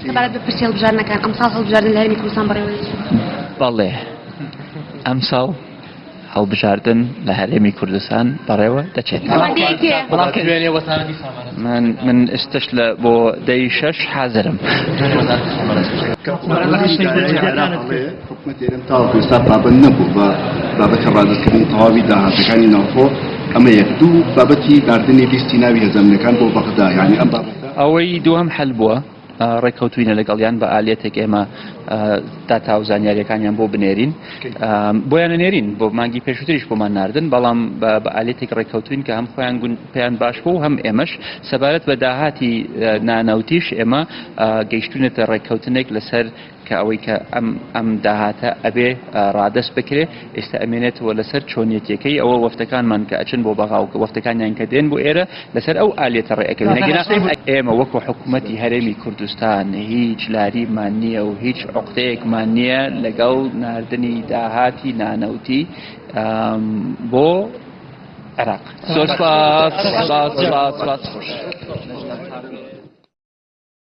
سەبارەت بە پرسیڵ بژارنەکان ئەمساڵ هەڵبژاردن لە هەرمی کوردستان بەڕێوەی بەڵێ ئەمساڵ هەڵبژاردن لە هەرێمی کوردستان بەڕێوە دەچێت. من ئێستش لە بۆ دەی شەش حازرم. حکوومەت ئێرەم تاوەکو ئێستا پابەند نەبوو بە بابەتە ڕادەکردنی تەواوی داهاتەکانی ناوخۆ. ئەمە یەک دوو بابەتی داردنی لیستی ناوی هەزەمنەکان بۆ بەغدا یعنی ئەم بابەتە ئەوەی دووەم حەل بووە ڕێککەوتوینە لەگەڵیان بە ئالێتێک ئێمە داتا و زانیاریەکانیان بۆ بنێرین بۆیان نێرین بۆ مانگی پێشووتریش بۆمان ناردن بەڵام بە ئالێتێک ڕێککەوتوین کە هەم خۆیان پێیان باش بوو هەم ئێمەش سەبارەت بە داهاتی نانەوتیش ئێمە گەیشتونێتە ڕێککەوتنێک لەسەر کە ئەوەی کە ئەم داهاتە ئەبێ ڕادەست بکرێ ئێستا ئەمێنێتەوە لەسەر چۆنیەتەکەی ئەوە وەفتەکانمان کە ئەچن بۆ بەغاو وەفتەکانیان کە دێن بۆ ئێرە لەسەر ئەو ئالێتە ڕێەکەوێنەگەنا ئێمە وەکو حکوومەتی هەرێمی کوردستان هیچ لاریمان نییە و هیچ عقدەیەکمان نییە لەگەڵ ناردنی داهاتی نانەوتی بۆ عێراق.